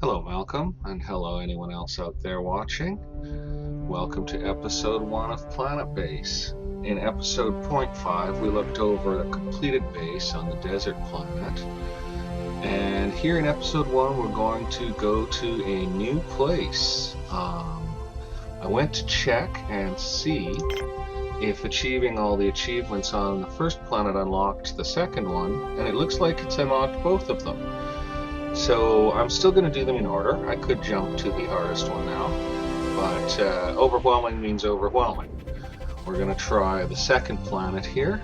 Hello, Malcolm, and hello, anyone else out there watching. Welcome to episode 1 of Planetbase. In episode point 5, we looked over a completed base on the desert planet. And here in episode 1, we're going to go to a new place. I went to check and see if achieving all the achievements on the first planet unlocked the second one, and it looks like it's unlocked both of them. So I'm still going to do them in order. I could jump to the hardest one now, but overwhelming means overwhelming. We're going to try the second planet here.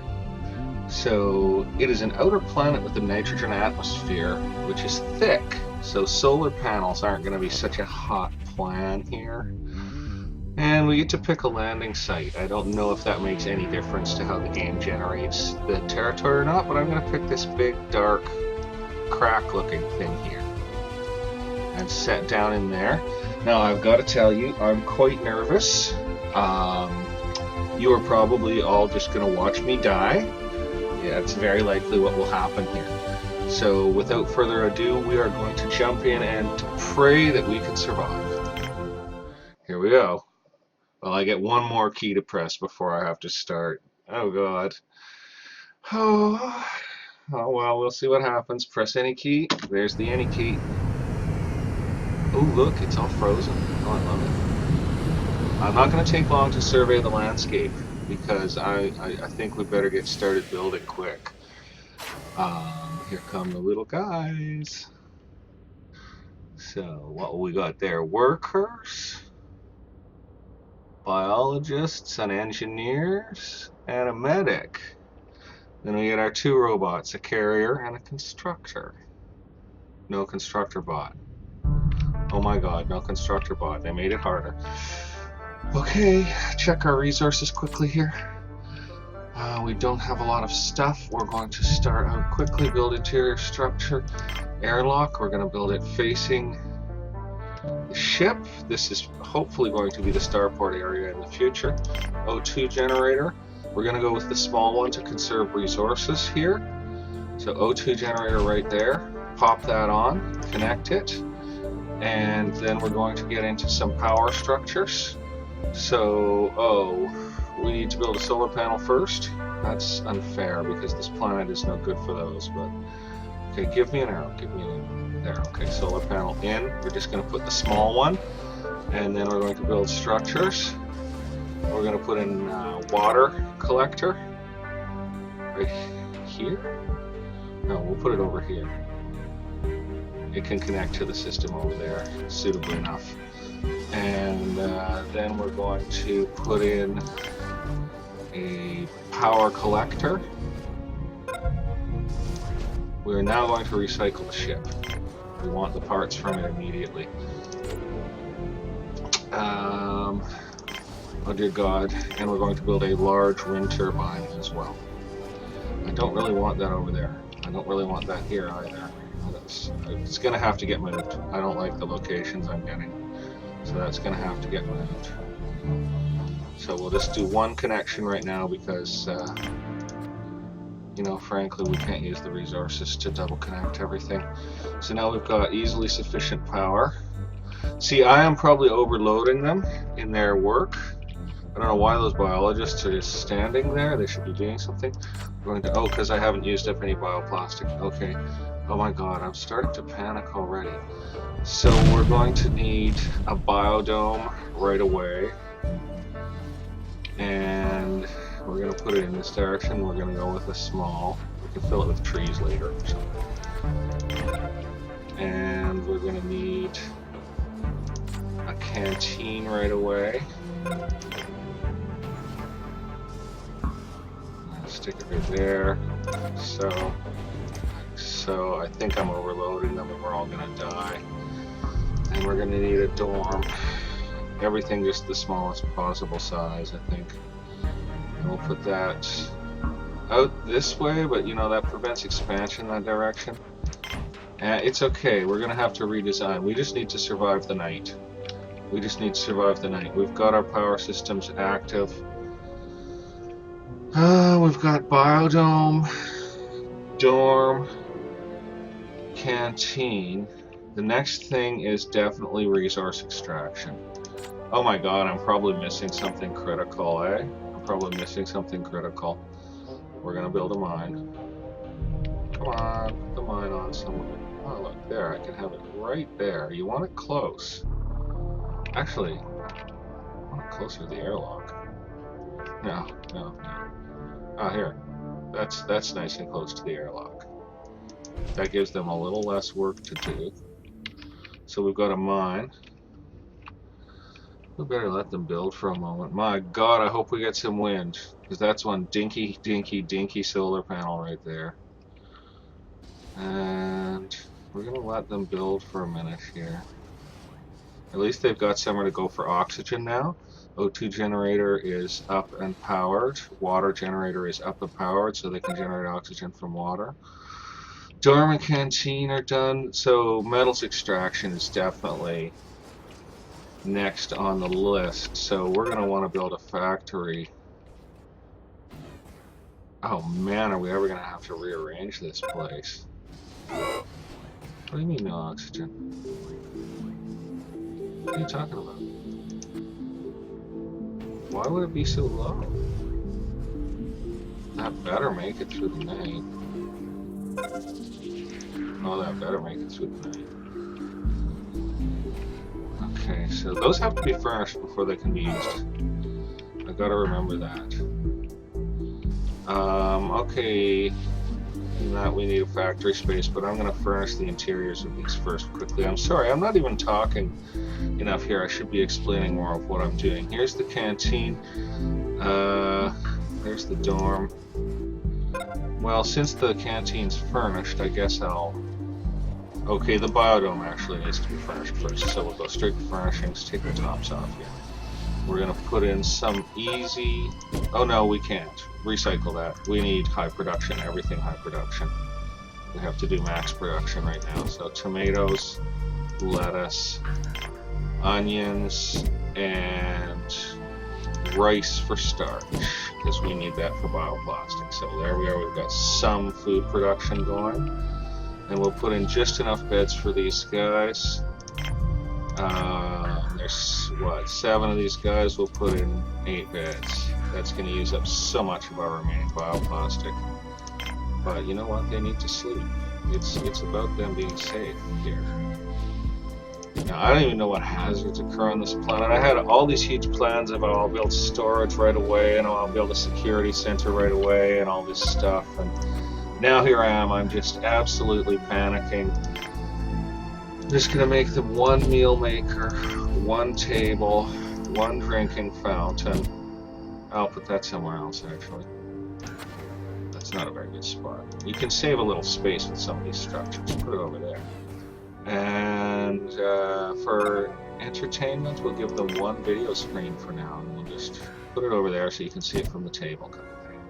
So it is an outer planet with a nitrogen atmosphere, which is thick, so solar panels aren't going to be such a hot plan here. And we get to pick a landing site. I don't know if that makes any difference to how the game generates the territory or not, but I'm going to pick this big, dark, crack-looking thing here and set down in there. Now, I've got to tell you, I'm quite nervous. You are probably all just going to watch me die. Yeah, it's very likely what will happen here. So, without further ado, we are going to jump in and to pray that we can survive. Here we go. Well, I get one more key to press before I have to start. Oh, God. Oh, well, we'll see what happens. Press any key. There's the any key. Oh, look, it's all frozen. Oh, I love it. I'm not going to take long to survey the landscape because I think we better get started building quick. Here come the little guys. So, what we got there? Workers, biologists, and engineers, and a medic. Then we get our two robots, a carrier and a constructor. No constructor bot. Oh my god, no constructor bot. They made it harder. Okay, check our resources quickly here. We don't have a lot of stuff. We're going to start out quickly, build interior structure, airlock. We're going to build it facing the ship. This is hopefully going to be the starport area in the future. O2 generator. We're going to go with the small one to conserve resources here. So O2 generator right there. Pop that on, connect it, and then we're going to get into some power structures. So, we need to build a solar panel first. That's unfair because this planet is no good for those, but okay, give me an arrow, give me an arrow. There, okay, solar panel in. We're just going to put the small one, and then we're going to build structures. We're going to put in water collector right here. No, we'll put it over here. It can connect to the system over there suitably enough. And then we're going to put in a power collector. We're now going to recycle the ship. We want the parts from it immediately. Oh dear God, and we're going to build a large wind turbine as well. I don't really want that over there. I don't really want that here either. It's going to have to get moved. I don't like the locations I'm getting. So that's going to have to get moved. So we'll just do one connection right now because, frankly, we can't use the resources to double connect everything. So now we've got easily sufficient power. See, I am probably overloading them in their work. I don't know why those biologists are just standing there. They should be doing something. Because I haven't used up any bioplastic. Okay. Oh my god, I'm starting to panic already. So we're going to need a biodome right away. And we're going to put it in this direction. We're going to go with a small. We can fill it with trees later or something. And we're going to need a canteen right away. Stick it right there. So I think I'm overloading them and we're all gonna die. And we're gonna need a dorm. Everything just the smallest possible size, I think. And we'll put that out this way, but that prevents expansion in that direction. It's okay, we're gonna have to redesign. We just need to survive the night. We've got our power systems active. We've got biodome, dorm, canteen. The next thing is definitely resource extraction. Oh my god, I'm probably missing something critical, eh? I'm probably missing something critical. We're gonna build a mine. Come on, put the mine on somewhere. Oh, look, there, I can have it right there. You want it close. Actually, I want it closer to the airlock. No. Ah, here. That's nice and close to the airlock. That gives them a little less work to do. So we've got a mine. We better let them build for a moment. My god, I hope we get some wind. Because that's one dinky solar panel right there. And we're going to let them build for a minute here. At least they've got somewhere to go for oxygen now. O2 generator is up and powered. Water generator is up and powered, so they can generate oxygen from water. Dorm and canteen are done, so metals extraction is definitely next on the list. So we're going to want to build a factory. Oh man, are we ever going to have to rearrange this place? What do you mean no oxygen? What are you talking about? Why would it be so low? That better make it through the night. Oh, that better make it through the night. Okay, so those have to be furnished before they can be used. I gotta remember that. Okay, in that we need a factory space, but I'm gonna furnish the interiors of these first quickly. I'm sorry, I'm not even talking enough here. I should be explaining more of what I'm doing. Here's the canteen. There's the dorm. Well, since the canteen's furnished, I guess I'll... Okay, the biodome actually needs to be furnished first, so we'll go straight to furnishings, take the tops off here. We're gonna put in some easy... Oh no, we can't. Recycle that. We need high production, everything high production. We have to do max production right now. So tomatoes, lettuce, onions, and rice for starch, because we need that for bioplastic. So there we are, we've got some food production going. And we'll put in just enough beds for these guys. There's, what, 7 of these guys, we'll put in 8 beds. That's going to use up so much of our remaining bioplastic. But you know what? They need to sleep. It's about them being safe here. Now, I don't even know what hazards occur on this planet. I had all these huge plans of I'll build storage right away, and I'll build a security center right away, and all this stuff. And now here I am. I'm just absolutely panicking. I'm just going to make them one meal maker, one table, one drinking fountain. I'll put that somewhere else, actually. That's not a very good spot. You can save a little space with some of these structures. Put it over there. And for entertainment, we'll give them one video screen for now. And we'll just put it over there so you can see it from the table kind of thing.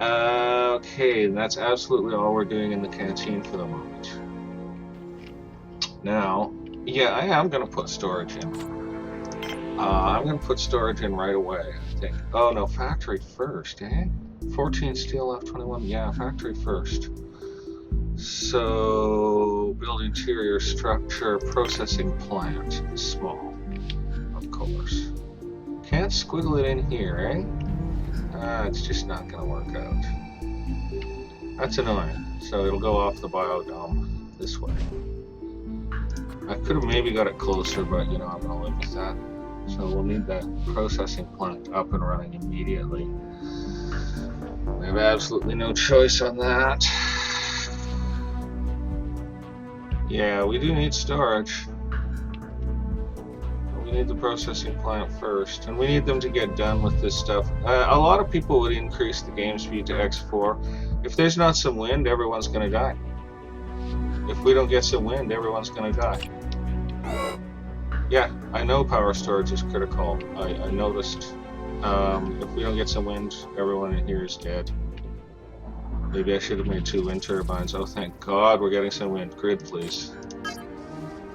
Okay, and that's absolutely all we're doing in the canteen for the moment. Now, yeah, I am going to put storage in. I'm going to put storage in right away, I think. Oh, no, factory first, eh? 14 steel left, 21. Yeah, factory first. So, build interior structure, processing plant. Small, of course. Can't squiggle it in here, eh? It's just not going to work out. That's annoying. So, it'll go off the biodome this way. I could have maybe got it closer, but, you know, I'm going to live with that. So we'll need that processing plant up and running immediately. We have absolutely no choice on that. Yeah, we do need storage. We need the processing plant first, and we need them to get done with this stuff. A lot of people would increase the game speed to X4. If there's not some wind, everyone's going to die. If we don't get some wind, everyone's going to die. Yeah, I know power storage is critical. I noticed. If we don't get some wind, everyone in here is dead. Maybe I should have made 2 wind turbines. Oh, thank God we're getting some wind. Grid, please.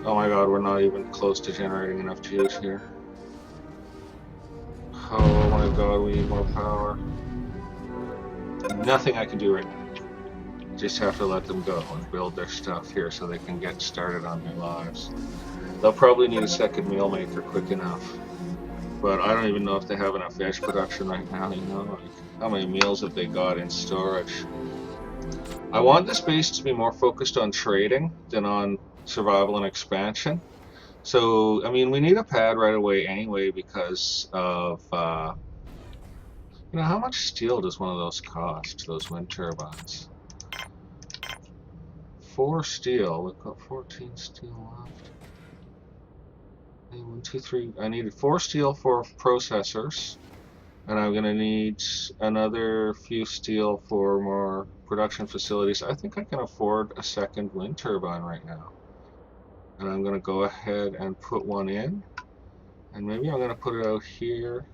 Oh my God, we're not even close to generating enough juice here. Oh my God, we need more power. Nothing I can do right now. Just have to let them go and build their stuff here so they can get started on their lives. They'll probably need a second meal maker quick enough. But I don't even know if they have enough veg production right now, you know, like how many meals have they got in storage? I want this base to be more focused on trading than on survival and expansion. So, I mean, we need a pad right away anyway because of, you know, how much steel does one of those cost, those wind turbines? 4 steel, we've got 14 steel left. 1, 2, 3, I needed 4 steel for processors. And I'm going to need another few steel for more production facilities. I think I can afford a second wind turbine right now. And I'm going to go ahead and put one in. And maybe I'm going to put it out here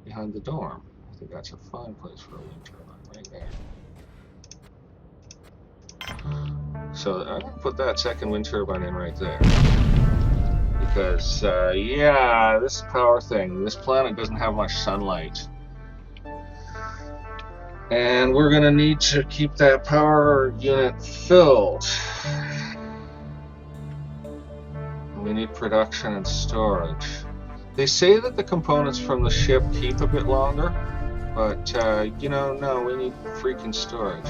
behind the dorm. I think that's a fine place for a wind turbine right there. So I'm going to put that second wind turbine in right there. Because, yeah, this power thing, this planet doesn't have much sunlight. And we're going to need to keep that power unit filled. We need production and storage. They say that the components from the ship keep a bit longer, but, you know, no, we need freaking storage.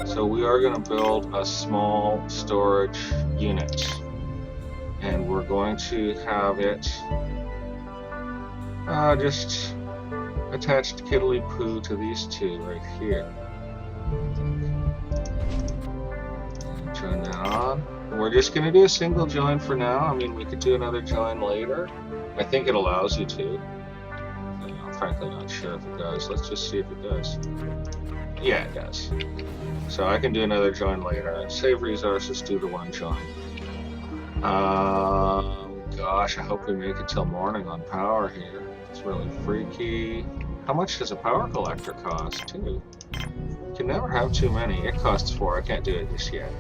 So we are going to build a small storage unit. And we're going to have it just attached kiddly-poo to these two right here. Turn that on. We're just going to do a single join for now. I mean, we could do another join later. I think it allows you to. I'm frankly not sure if it does. Let's just see if it does. Yeah, it does. So I can do another join later. Save resources, do the one join. Gosh, I hope we make it till morning on power here. It's really freaky. How much does a power collector cost, too? You can never have too many. It costs 4. I can't do it just yet.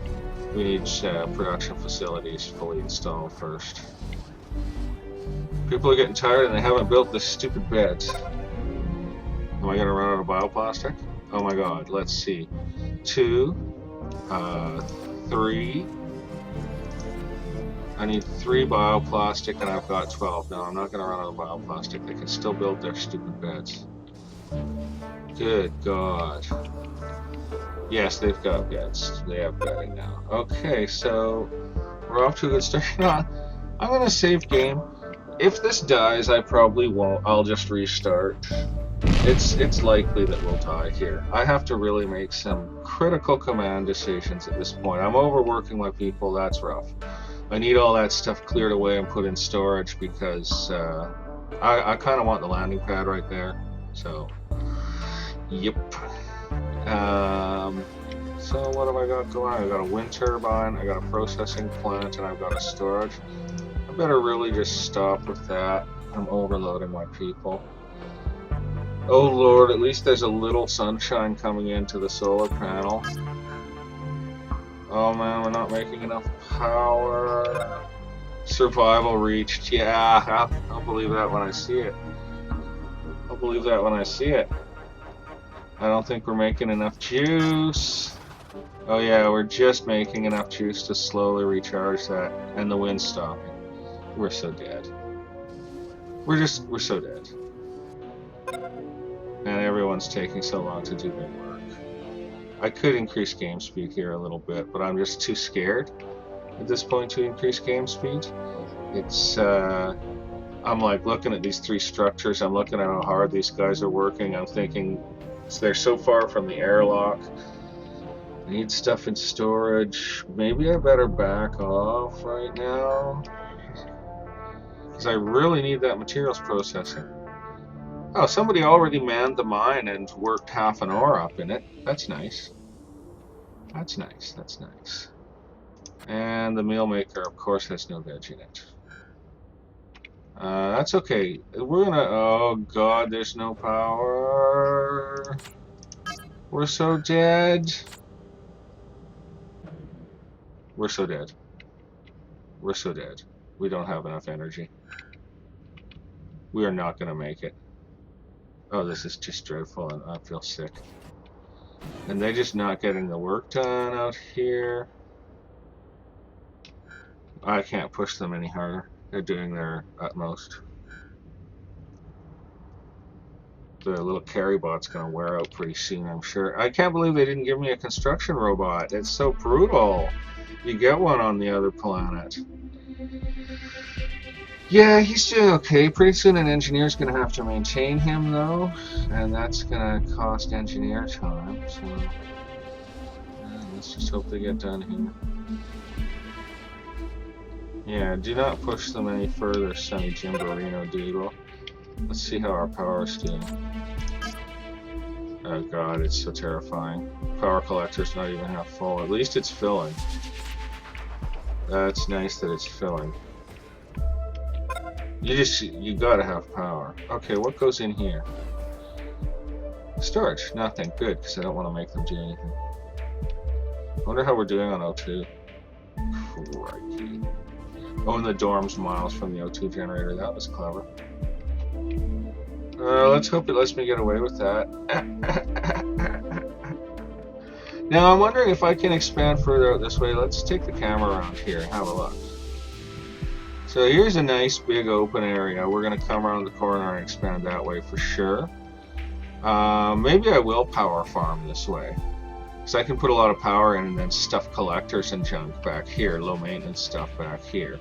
We need production facilities fully installed first. People are getting tired and they haven't built this stupid bed. Am I going to run out of bioplastic? Oh my god, let's see. 2, 3... I need 3 bioplastic and I've got 12. No, I'm not going to run out of bioplastic. They can still build their stupid beds. Good God. Yes, they've got beds. They have bedding now. Okay, so we're off to a good start. I'm going to save game. If this dies, I probably won't. I'll just restart. It's likely that we'll die here. I have to really make some critical command decisions at this point. I'm overworking my people. That's rough. I need all that stuff cleared away and put in storage because I kind of want the landing pad right there. So, yep. So what have I got going on? I got a wind turbine, I got a processing plant, and I've got a storage. I better really just stop with that. I'm overloading my people. Oh Lord, at least there's a little sunshine coming into the solar panel. Oh man, we're not making enough power. Survival reached. Yeah, I'll believe that when I see it. I'll believe that when I see it. I don't think we're making enough juice. Oh yeah, we're just making enough juice to slowly recharge that. And the wind's stopping. We're so dead. We're so dead. And everyone's taking so long to do their work. I could increase game speed here a little bit, but I'm just too scared at this point to increase game speed. It's, I'm like looking at these 3 structures, I'm looking at how hard these guys are working, I'm thinking they're so far from the airlock. I need stuff in storage. Maybe I better back off right now, because I really need that materials processing. Oh, somebody already manned the mine and worked half an hour up in it. That's nice. That's nice, that's nice. And the meal maker, of course, has no veg in it. That's okay. We're gonna... Oh god, there's no power. We're so dead. We're so dead. We're so dead. We don't have enough energy. We are not gonna make it. Oh, this is just dreadful and I feel sick. And they're just not getting the work done out here. I can't push them any harder. They're doing their utmost. The little carry bot's going to wear out pretty soon, I'm sure. I can't believe they didn't give me a construction robot. It's so brutal. You get one on the other planet. Yeah, he's doing okay. Pretty soon an engineer's going to have to maintain him, though. And that's going to cost engineer time. So let's just hope they get done here. Yeah, do not push them any further, Sonny Jimborino Doodle. Let's see how our power's doing. Oh god, it's so terrifying. Power collector's not even half full. At least it's filling. That's nice that it's filling. You gotta have power. Okay, what goes in here? Storage, nothing. Good, because I don't want to make them do anything. I wonder how we're doing on O2. Crikey. Oh, and the dorm's miles from the O2 generator. That was clever. Let's hope it lets me get away with that. Now, I'm wondering if I can expand further out this way. Let's take the camera around here and have a look. So here's a nice big open area. We're going to come around the corner and expand that way for sure. Maybe I will power farm this way. Because I can put a lot of power in and then stuff collectors and junk back here. Low maintenance stuff back here.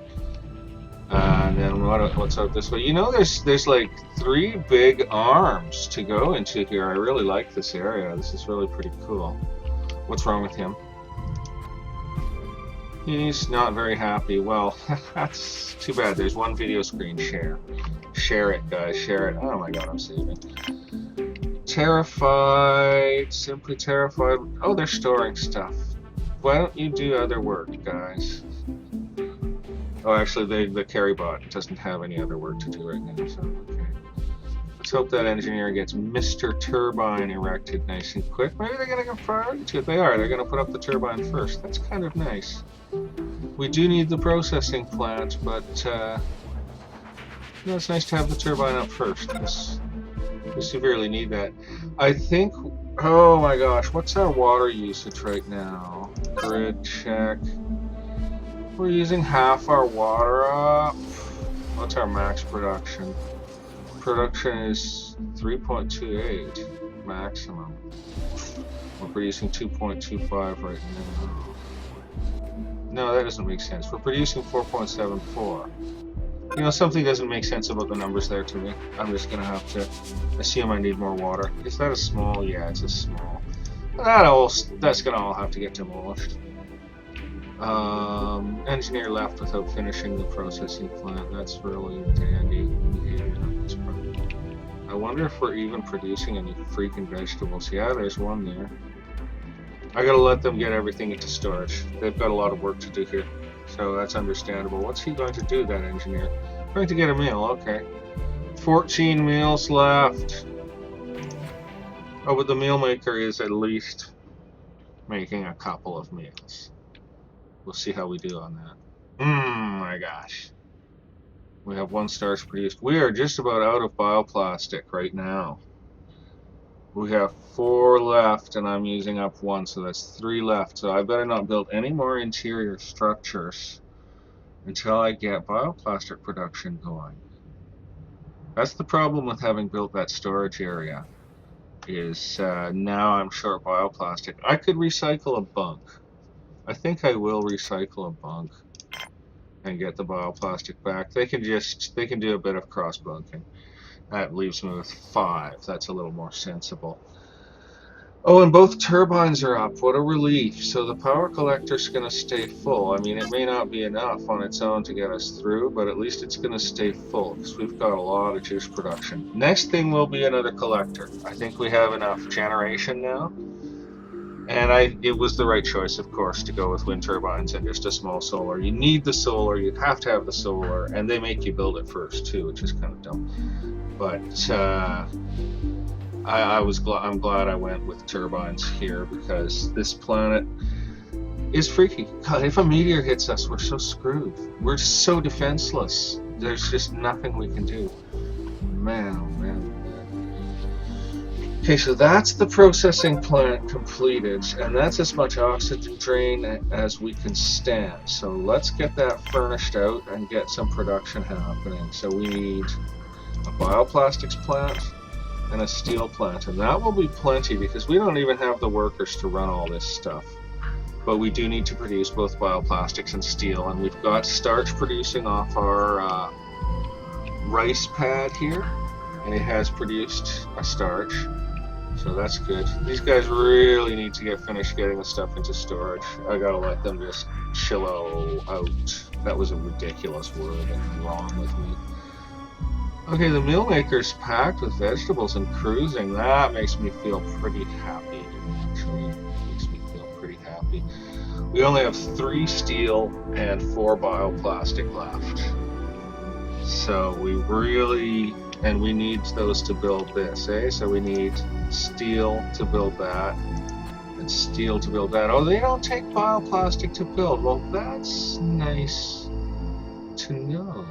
And then what's out this way? You know, there's like 3 big arms to go into here. I really like this area. This is really pretty cool. What's wrong with him? He's not very happy. Well, that's too bad. There's one video screen share. Share it, guys. Share it. Oh my god, I'm saving. Terrified. Simply terrified. Oh, they're storing stuff. Why don't you do other work, guys? Oh, actually, the carry bot doesn't have any other work to do right now, so okay. Let's hope that engineer gets Mr. Turbine erected nice and quick. Maybe they're going to give priority to it. They are. They're going to put up the turbine first. That's kind of nice. We do need the processing plant, but it's nice to have the turbine up first. We severely need that. I think... Oh my gosh, what's our water usage right now? Grid check. We're using half our water up. What's our max production? Production is 3.28 maximum. We're producing 2.25 right now. No, that doesn't make sense. We're producing 4.74. You know, something doesn't make sense about the numbers there to me. I'm just gonna have to assume I need more water. Is that a small? Yeah, it's a small. That's gonna all have to get demolished. Engineer left without finishing the processing plant. That's really dandy behavior on his part. I wonder if we're even producing any freaking vegetables. Yeah, there's one there. I gotta let them get everything into storage. They've got a lot of work to do here, so that's understandable. What's he going to do, that engineer? Going to get a meal, okay. 14 meals left. Oh, but the meal maker is at least making a couple of meals. We'll see how we do on that. My gosh. We have 1 starch produced. We are just about out of bioplastic right now. We have 4 left, and I'm using up 1, so that's 3 left. So I better not build any more interior structures until I get bioplastic production going. That's the problem with having built that storage area, is now I'm short bioplastic. I could recycle a bunk. I think I will recycle a bunk and get the bioplastic back. They can do a bit of cross bunking. That leaves me with 5. That's a little more sensible. Oh, and both turbines are up. What a relief. So the power collector's going to stay full. I mean, it may not be enough on its own to get us through, but at least it's going to stay full because we've got a lot of juice production. Next thing will be another collector. I think we have enough generation now. And it was the right choice, of course, to go with wind turbines and just a small solar. You need the solar, you have to have the solar, and they make you build it first too, which is kind of dumb. But I'm glad I went with turbines here because this planet is freaky. God, if a meteor hits us, we're so screwed. We're so defenseless. There's just nothing we can do. Man, oh man. Okay, so that's the processing plant completed, and that's as much oxygen drain as we can stand. So let's get that furnished out and get some production happening. So we need a bioplastics plant and a steel plant, and that will be plenty because we don't even have the workers to run all this stuff. But we do need to produce both bioplastics and steel, and we've got starch producing off our rice pad here, and it has produced a starch. So that's good. These guys really need to get finished getting the stuff into storage. I gotta let them just chill out. That was a ridiculous word and wrong with me. Okay, the meal maker's packed with vegetables and cruising. That makes me feel pretty happy, actually. Makes me feel pretty happy. We only have 3 steel and 4 bioplastic left. So we really... and we need those to build this, eh? So we need steel to build that, and steel to build that. Oh, they don't take bioplastic to build. Well, that's nice to know.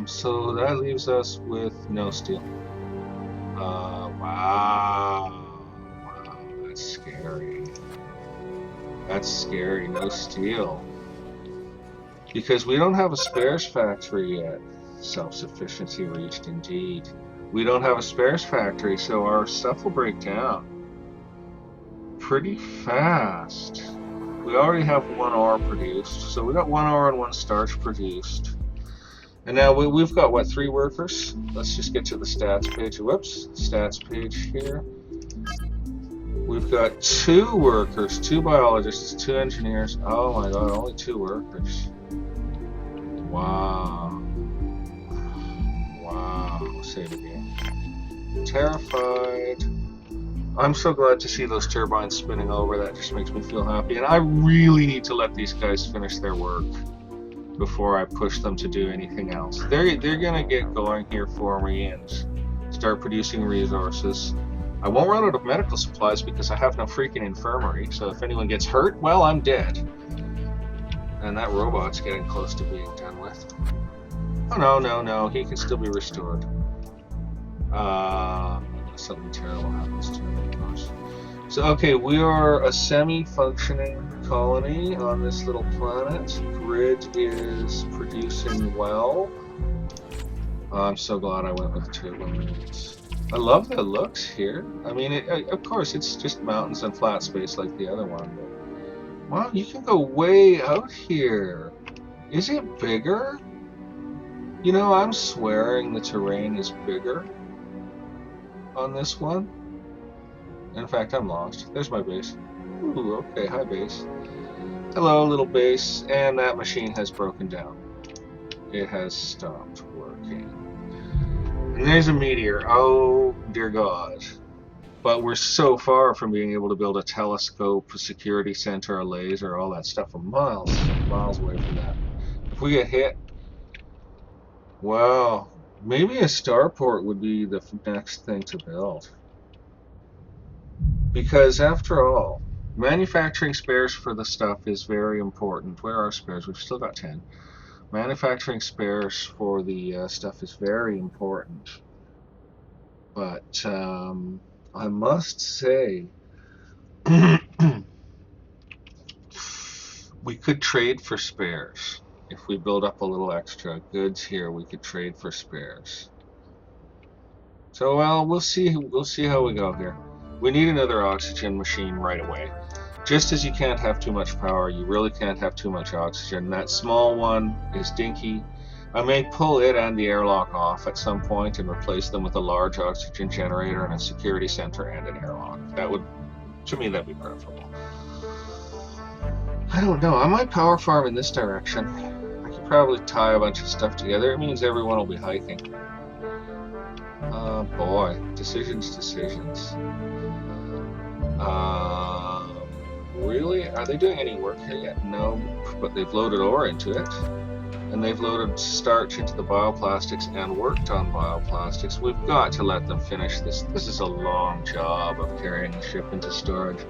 So that leaves us with no steel. Wow, that's scary. That's scary, no steel. Because we don't have a spares factory yet. Self-sufficiency reached indeed. We don't have a spares factory, so our stuff will break down pretty fast. We already have 1 ore produced, so we got 1 ore and 1 starch produced. And now we've got, what, 3 workers? Let's just get to the stats page. Whoops, stats page here. We've got 2 workers, 2 biologists, 2 engineers. Oh my god, only 2 workers. Wow. Say it again. Terrified. I'm so glad to see those turbines spinning over. That just makes me feel happy. And I really need to let these guys finish their work before I push them to do anything else. They're gonna get going here for me and start producing resources. I won't run out of medical supplies because I have no freaking infirmary. So if anyone gets hurt, well, I'm dead. And that robot's getting close to being done with. Oh no, he can still be restored. Something terrible happens to him, of course. So, okay, we are a semi-functioning colony on this little planet. Grid is producing well. I'm so glad I went with turbines. I love the looks here. I mean, of course, it's just mountains and flat space like the other one. But, wow, you can go way out here. Is it bigger? You know, I'm swearing the terrain is bigger on this one. In fact, I'm lost. There's my base. Ooh, okay, hi base. Hello, little base. And that machine has broken down. It has stopped working. And there's a meteor. Oh, dear God. But we're so far from being able to build a telescope, a security center, a laser, all that stuff. We're miles away from that. If we get hit, wow, maybe a starport would be the next thing to build. Because after all, manufacturing spares for the stuff is very important. Where are spares? We've still got 10. Manufacturing spares for the stuff is very important. But I must say, we could trade for spares. If we build up a little extra goods here, we could trade for spares. So, well, we'll see how we go here. We need another oxygen machine right away. Just as you can't have too much power, you really can't have too much oxygen. That small one is dinky. I may pull it and the airlock off at some point and replace them with a large oxygen generator and a security center and an airlock. That would, to me, that'd be preferable. I don't know. I might power farm in this direction. I could probably tie a bunch of stuff together. It means everyone will be hiking. Boy, decisions. Really? Are they doing any work here yet? No, but they've loaded ore into it. And they've loaded starch into the bioplastics and worked on bioplastics. We've got to let them finish this. This is a long job of carrying the ship into storage.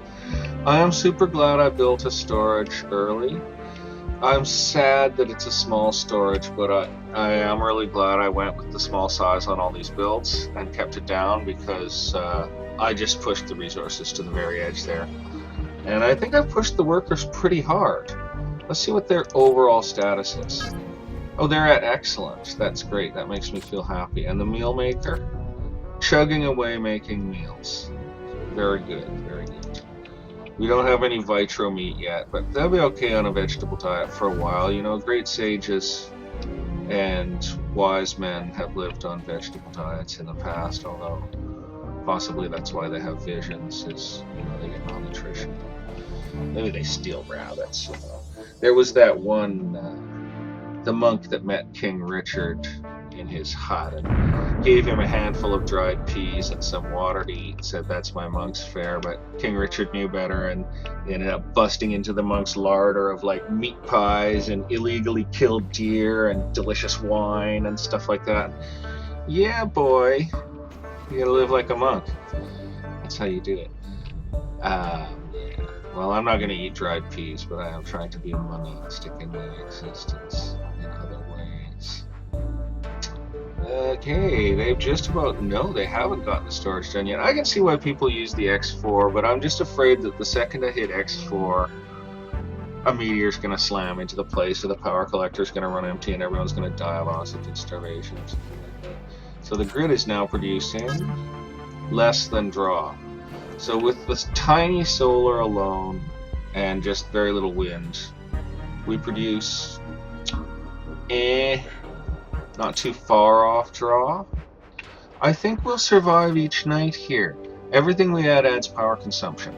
I am super glad I built a storage early. I'm sad that it's a small storage, but I am really glad I went with the small size on all these builds and kept it down, because I just pushed the resources to the very edge there. And I think I've pushed the workers pretty hard. Let's see what their overall status is. Oh, they're at excellent. That's great. That makes me feel happy. And the meal maker? Chugging away making meals. Very good, very good. We don't have any vitro meat yet, but they'll be okay on a vegetable diet for a while. You know, great sages and wise men have lived on vegetable diets in the past, although possibly that's why they have visions, is, you know, they get malnutrition. Maybe they steal rabbits. There was that one, the monk that met King Richard in his hut and gave him a handful of dried peas and some water to eat, said that's my monk's fare, but King Richard knew better and ended up busting into the monk's larder of like meat pies and illegally killed deer and delicious wine and stuff like that. Yeah, boy, you gotta live like a monk. That's how you do it. Well, I'm not gonna eat dried peas, but I am trying to be a mummy and stick in my existence in other ways. Okay, they've just about... No, they haven't gotten the storage done yet. I can see why people use the X4, but I'm just afraid that the second I hit X4, a meteor's going to slam into the place, or the power collector's going to run empty, and everyone's going to die of oxygen starvation or something like that. So the grid is now producing less than draw. So with this tiny solar alone, and just very little wind, we produce... not too far off draw. I think we'll survive each night here. Everything we add adds power consumption.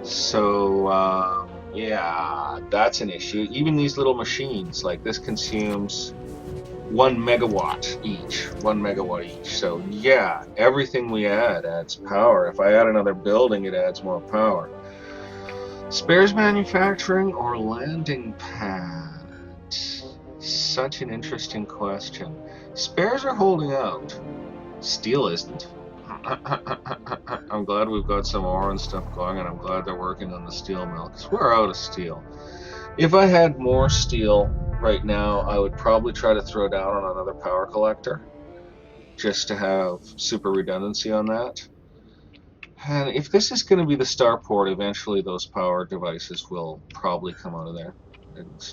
So, yeah, that's an issue. Even these little machines, like this, consumes 1 megawatt each. 1 megawatt each. So, yeah, everything we add adds power. If I add another building, it adds more power. Spares manufacturing or landing pad? Such an interesting question. Spares are holding out. Steel isn't. I'm glad we've got some ore and stuff going, and I'm glad they're working on the steel mill, because we're out of steel. If I had more steel right now, I would probably try to throw down on another power collector, just to have super redundancy on that. And if this is going to be the starport, eventually those power devices will probably come out of there.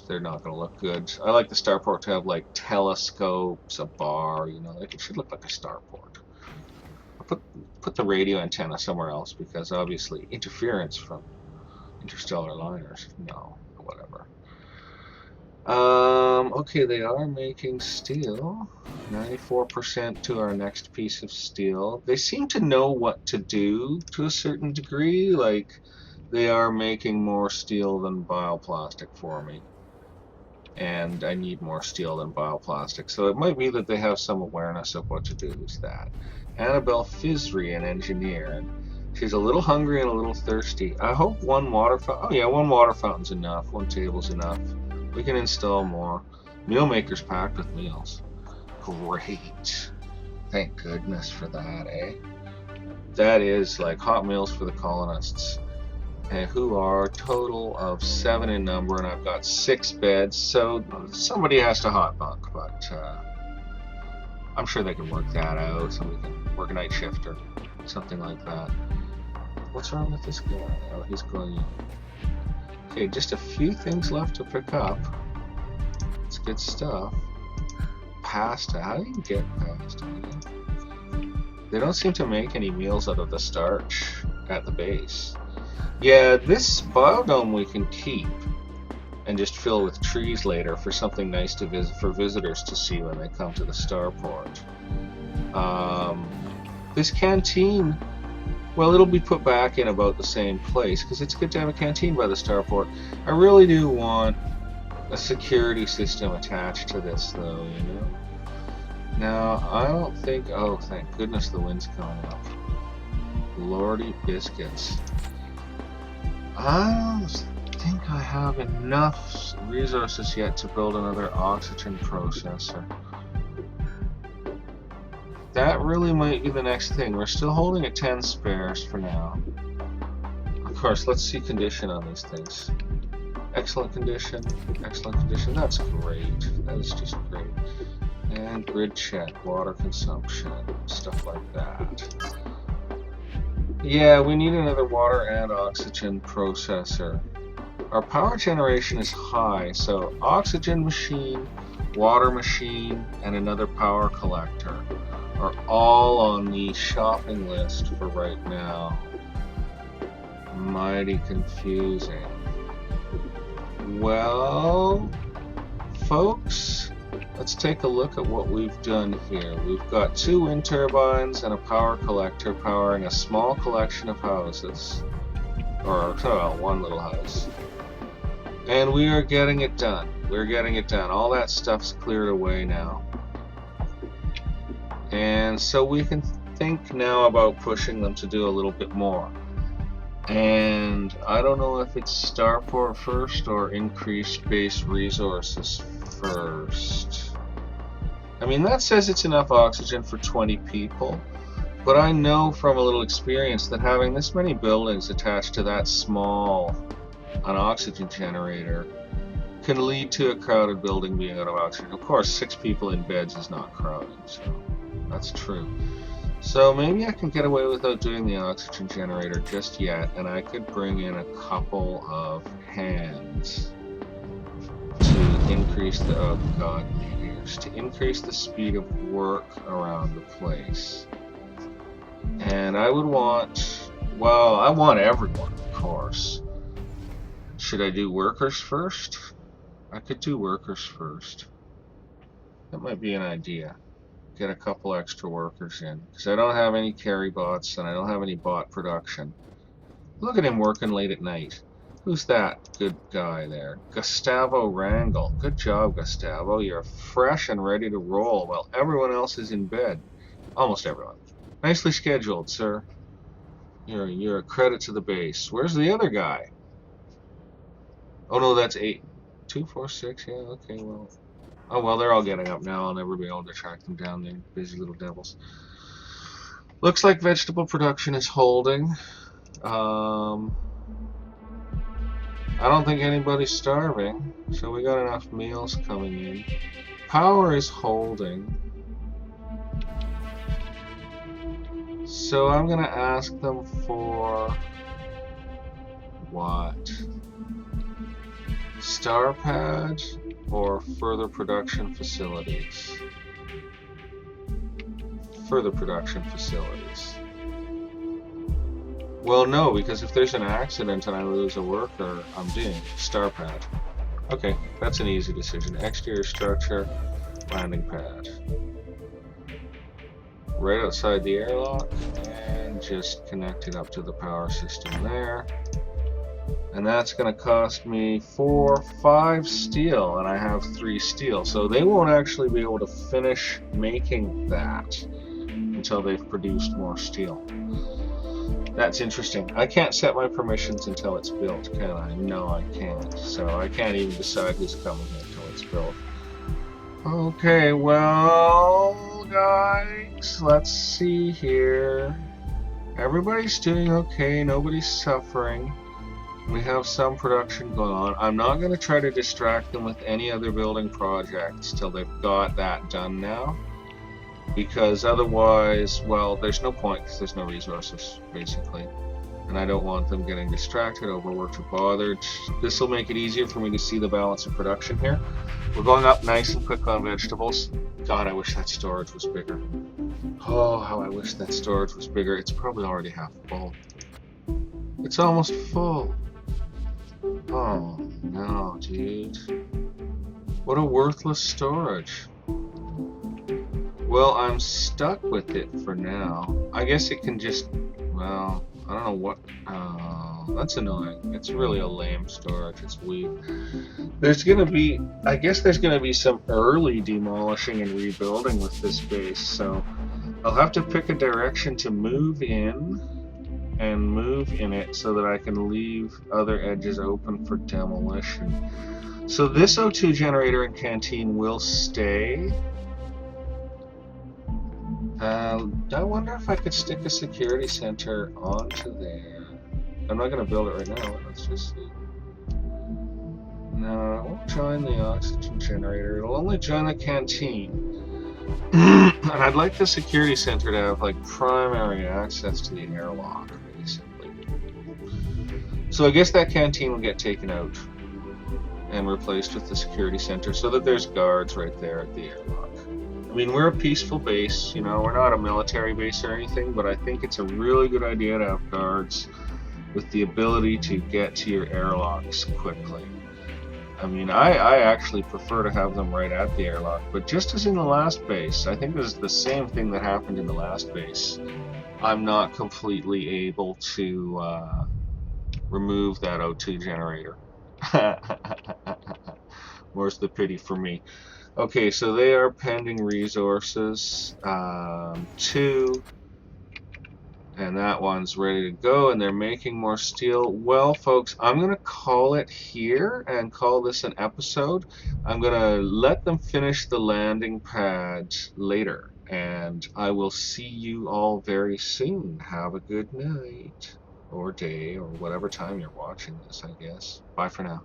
They're not going to look good. I like the starport to have like telescopes, a bar, you know, like it should look like a starport. I'll put the radio antenna somewhere else, because obviously interference from interstellar liners. No, whatever. Okay, they are making steel. 94% to our next piece of steel. They seem to know what to do to a certain degree. Like, they are making more steel than bioplastic for me. And I need more steel than bioplastic. So it might be that they have some awareness of what to do with that. Annabelle Fizri, an engineer. And she's a little hungry and a little thirsty. I hope one water fountain... Oh yeah, one water fountain's enough. One table's enough. We can install more. Meal maker's packed with meals. Great. Thank goodness for that, eh? That is like hot meals for the colonists. And who are a total of 7 in number, and I've got 6 beds, so somebody has to hot bunk, but I'm sure they can work that out. Somebody can work a night shift or something like that. What's wrong with this guy? Oh, he's going in. Okay, just a few things left to pick up. It's good stuff. Pasta. How do you get pasta? They don't seem to make any meals out of the starch at the base. Yeah, this biodome we can keep and just fill with trees later for something nice to visit, for visitors to see when they come to the starport. This canteen, well, it'll be put back in about the same place, because it's good to have a canteen by the starport. I really do want a security system attached to this, though, you know? Now, I don't think... Oh, thank goodness the wind's coming up. Lordy biscuits. I don't think I have enough resources yet to build another oxygen processor. That really might be the next thing. We're still holding at 10 spares for now. Of course, let's see condition on these things. Excellent condition. Excellent condition. That's great. That is just great. And grid check, water consumption, stuff like that. Yeah, we need another water and oxygen processor. Our power generation is high, so oxygen machine, water machine, and another power collector are all on the shopping list for right now. Mighty confusing. Well, folks, let's take a look at what we've done here. We've got 2 wind turbines and a power collector powering a small collection of houses. Or, well, one little house. And we are getting it done. We're getting it done. All that stuff's cleared away now. And so we can think now about pushing them to do a little bit more. And I don't know if it's starport first or increased base resources first. I mean, that says it's enough oxygen for 20 people, but I know from a little experience that having this many buildings attached to that small an oxygen generator can lead to a crowded building being out of oxygen. Of course, 6 people in beds is not crowded, so that's true. So maybe I can get away without doing the oxygen generator just yet, and I could bring in a couple of hands to increase the, oh god, meters, to increase the speed of work around the place. And I would want, well, I want everyone, of course. Should I do workers first? I could do workers first. That might be an idea. Get a couple extra workers in, because I don't have any carry bots and I don't have any bot production. Look at him working late at night. Who's that good guy there? Gustavo Rangel. Good job, Gustavo. You're fresh and ready to roll while everyone else is in bed. Almost everyone. Nicely scheduled, sir. You're a credit to the base. Where's the other guy? Oh no, that's 8. 2, 4, 6. Yeah, okay, well. Oh well, they're all getting up now. I'll never be able to track them down. They're busy little devils. Looks like vegetable production is holding. I don't think anybody's starving, so we got enough meals coming in. Power is holding. So I'm gonna ask them for what? Star pad or further production facilities? Further production facilities. Well, no, because if there's an accident and I lose a worker, I'm doomed. Star pad. Okay, that's an easy decision. Exterior structure, landing pad. Right outside the airlock, and just connect it up to the power system there. And that's going to cost me 5 steel, and I have 3 steel. So they won't actually be able to finish making that until they've produced more steel. That's interesting. I can't set my permissions until it's built, can I? No, I can't. So I can't even decide who's coming here until it's built. Okay, well, guys, let's see here. Everybody's doing okay. Nobody's suffering. We have some production going on. I'm not going to try to distract them with any other building projects till they've got that done now. Because otherwise, well, there's no point because there's no resources, basically. And I don't want them getting distracted, overworked, or bothered. This will make it easier for me to see the balance of production here. We're going up nice and quick on vegetables. God, I wish that storage was bigger. Oh, how I wish that storage was bigger. It's probably already half full. It's almost full. Oh, no, dude. What a worthless storage. Well, I'm stuck with it for now. I guess it can just, well, I don't know what, that's annoying. It's really a lame storage, it's weak. There's gonna be, I guess there's gonna be some early demolishing and rebuilding with this base, so I'll have to pick a direction to move in and move in it so that I can leave other edges open for demolition. So this O2 generator and canteen will stay. I wonder if I could stick a security center onto there. I'm not going to build it right now. Let's just see. No, it won't join the oxygen generator. It'll only join the canteen. And I'd like the security center to have like primary access to the airlock, basically. So I guess that canteen will get taken out and replaced with the security center so that there's guards right there at the airlock. I mean, we're a peaceful base, you know, we're not a military base or anything, but I think it's a really good idea to have guards with the ability to get to your airlocks quickly. I mean, I actually prefer to have them right at the airlock, but just as in the last base, I think this is the same thing that happened in the last base. I'm not completely able to remove that O2 generator. More's the pity for me. Okay, so they are pending resources. 2, and that one's ready to go, and they're making more steel. Well, folks, I'm going to call it here and call this an episode. I'm going to let them finish the landing pad later, and I will see you all very soon. Have a good night, or day, or whatever time you're watching this, I guess. Bye for now.